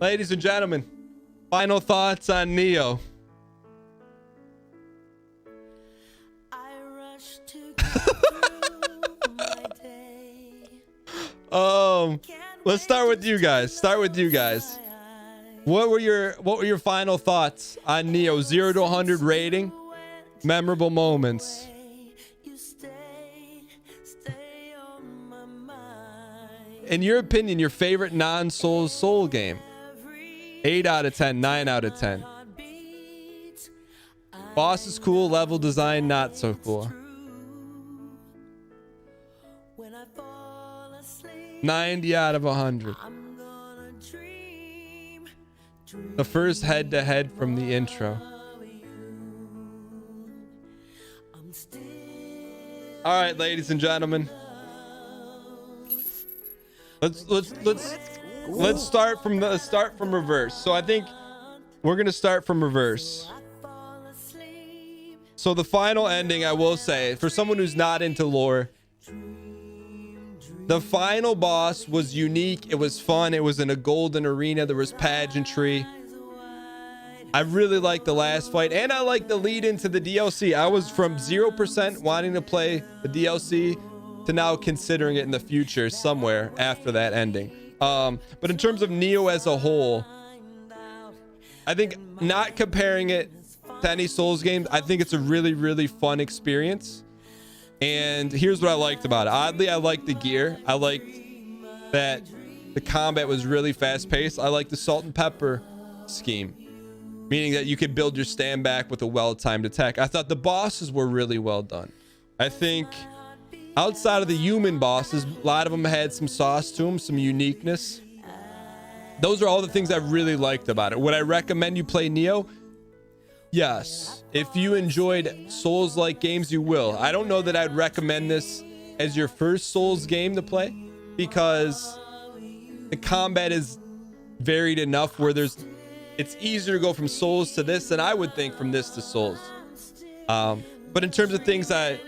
Ladies and gentlemen, final thoughts on Nioh. Let's start with you guys. What were your final thoughts on Nioh? 0 to 100 rating, memorable moments. In your opinion, your favorite non-Souls soul game? 8 out of 10, 9 out of 10. Boss is cool, level design not so cool. 90 out of 100. The first head-to-head from the intro. All right, ladies and gentlemen. Let's start from reverse. So I think we're gonna start from reverse. So the final ending, I will say, for someone who's not into lore, the final boss was unique. It was fun. It was in a golden arena. There was pageantry. I really liked the last fight, and I liked the lead into the DLC. I was from 0% wanting to play the DLC to now considering it in the future somewhere after that ending. But in terms of Nioh as a whole, I think not comparing it to any Souls game, I think it's a really, really fun experience. And here's what I liked about it. Oddly, I liked the gear. I liked that the combat was really fast paced. I liked the salt and pepper scheme, meaning that you could build your stand back with a well-timed attack. I thought the bosses were really well done. I think outside of the human bosses, a lot of them had some sauce to them, some uniqueness. Those are all the things I really liked about it. Would I recommend you play Nioh? Yes. If you enjoyed Souls-like games, you will. I don't know that I'd recommend this as your first Souls game to play, because the combat is varied enough where it's easier to go from Souls to this than I would think from this to Souls. But in terms of things I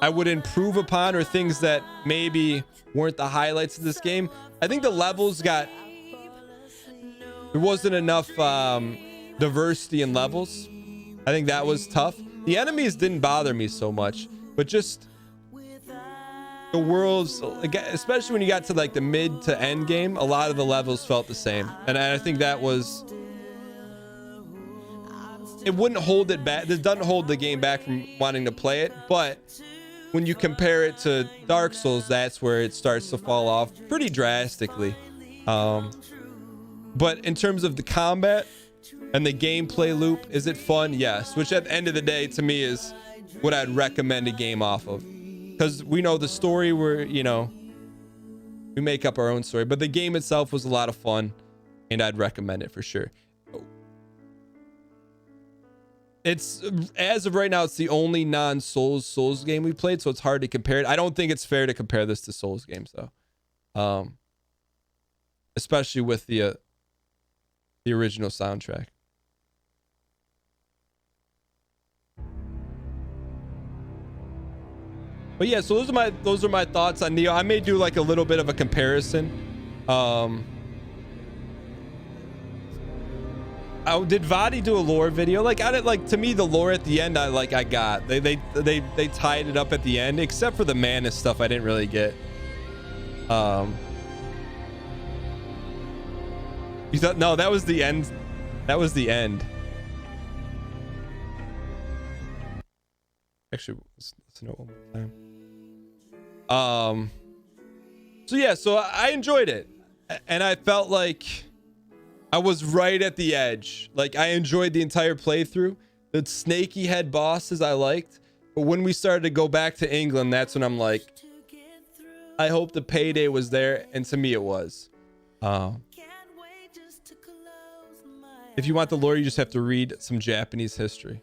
would improve upon, or things that maybe weren't the highlights of this game, I think the levels there wasn't enough diversity in levels. I think that was tough. The enemies didn't bother me so much, but just the worlds, especially when you got to like the mid to end game, a lot of the levels felt the same. And I think that was, it wouldn't hold it back. This doesn't hold the game back from wanting to play it, but when you compare it to Dark Souls, that's where it starts to fall off pretty drastically. But in terms of the combat and the gameplay loop, is it fun? Yes. Which at the end of the day, to me, is what I'd recommend a game off of. Because we know the story, we make up our own story. But the game itself was a lot of fun, and I'd recommend it for sure. It's, as of right now, it's the only non-Souls game we played, so it's hard to compare it. I don't think it's fair to compare this to Souls games, though. Especially with the original soundtrack. But yeah, so those are my thoughts on Nioh. I may do like a little bit of a comparison. Did Vadi do a lore video? Like, to me, the lore at the end, got. They tied it up at the end, except for the mana stuff I didn't really get. You thought, no, that was the end. That was the end. Actually, let's know it one more time. So yeah, so I enjoyed it, and I felt like I was right at the edge. Like, I enjoyed the entire playthrough. The snaky head bosses I liked, but when we started to go back to England, that's when I'm like, I hope the payday was there, and to me it was. If you want the lore, you just have to read some Japanese history.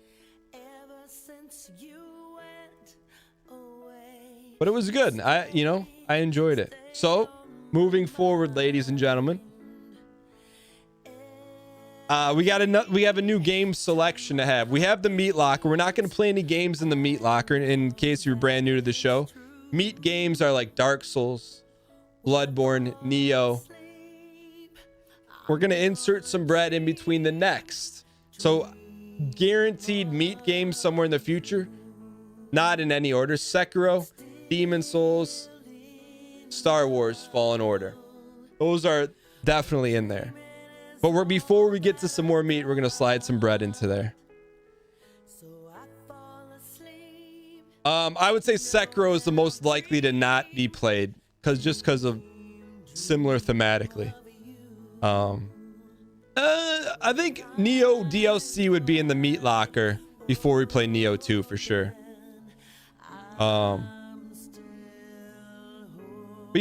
But it was good. I enjoyed it. So, moving forward, ladies and gentlemen, we have a new game selection to have. We have the Meat Locker. We're not going to play any games in the Meat Locker in case you're brand new to the show. Meat games are like Dark Souls, Bloodborne, Nioh, we're going to insert some bread in between the next. So guaranteed meat games somewhere in the future. Not in any order. Sekiro, Demon Souls, Star Wars Fallen Order. Those are definitely in there. But before we get to some more meat, we're going to slide some bread into there. I would say Sekiro is the most likely to not be played because of similar thematically. I think Nioh DLC would be in the meat locker before we play Nioh 2 for sure. But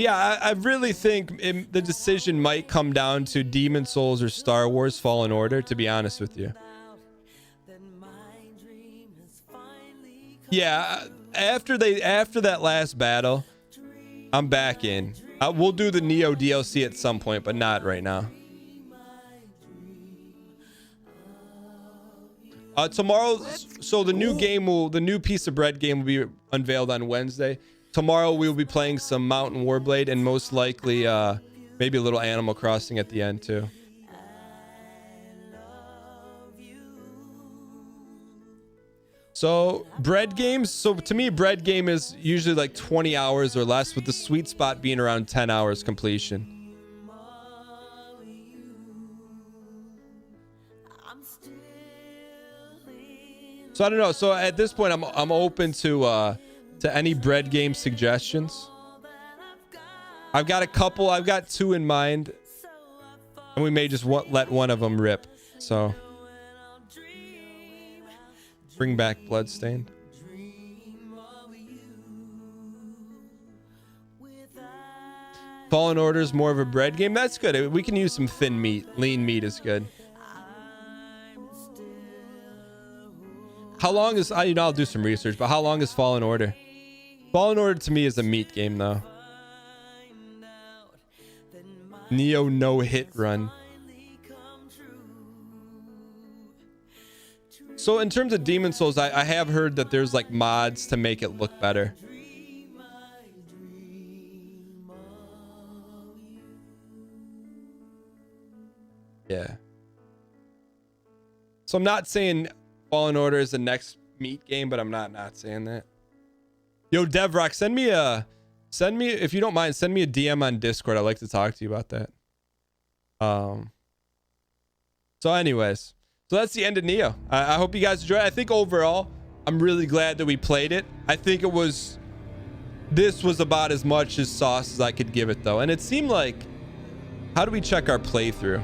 yeah, I really think the decision might come down to Demon Souls or Star Wars Fallen Order, to be honest with you. Yeah, after that last battle, I'm back in. We'll do the Nioh DLC at some point, but not right now. Tomorrow, so the new piece of bread game will be unveiled on Wednesday. Tomorrow we will be playing some Mountain Warblade and most likely maybe a little Animal Crossing at the end too. So bread games, so to me bread game is usually like 20 hours or less, with the sweet spot being around 10 hours completion. So I don't know. So at this point, I'm open to any bread game suggestions. I've got a couple. I've got two in mind, and we may just let one of them rip. So bring back Bloodstained. Fallen Order is more of a bread game. That's good. We can use some thin meat. Lean meat is good. How long is, I'll do some research, but how long is Fallen Order? Fallen Order to me is a meat game though. Nioh no hit run. So in terms of Demon Souls, I have heard that there's like mods to make it look better. Yeah. So I'm not saying Fallen Order is the next meat game, but I'm not saying that. Yo, Devrock, send me if you don't mind, send me a DM on Discord. I'd like to talk to you about that. So anyways, so that's the end of Nioh. I hope you guys enjoyed. I think overall, I'm really glad that we played it. I think this was about as much as sauce as I could give it though. And it seemed like, how do we check our playthrough?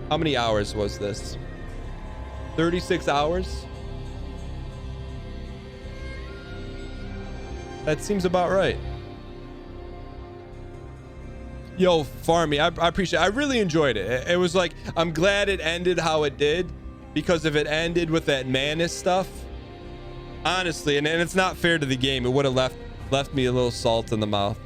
How many hours was this? 36 hours? That seems about right. Yo, Farmy, I appreciate it. I really enjoyed it. It was like, I'm glad it ended how it did, because if it ended with that Manus stuff, honestly, and it's not fair to the game, it would have left me a little salt in the mouth.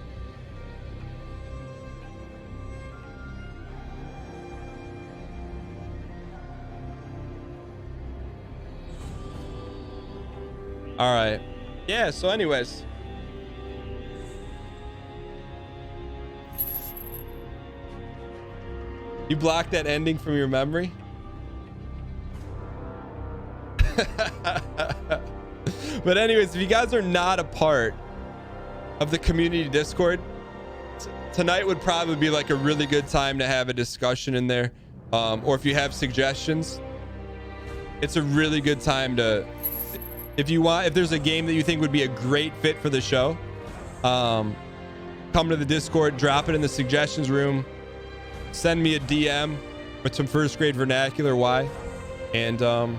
All right. Yeah, so anyways. You blocked that ending from your memory? But anyways, if you guys are not a part of the community Discord, tonight would probably be like a really good time to have a discussion in there. Or if you have suggestions, it's a really good time to... If there's a game that you think would be a great fit for the show, come to the Discord, drop it in the suggestions room, send me a DM with some first grade vernacular, and kind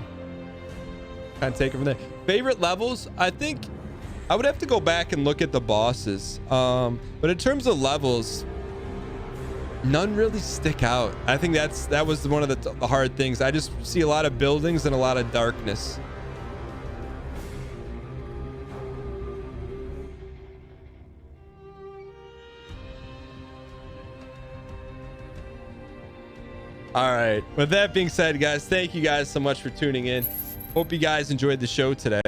of take it from there. Favorite levels, I think I would have to go back and look at the bosses. But in terms of levels, none really stick out. I think that was one of the hard things. I just see a lot of buildings and a lot of darkness. All right, with that being said, guys, thank you guys so much for tuning in. Hope you guys enjoyed the show today.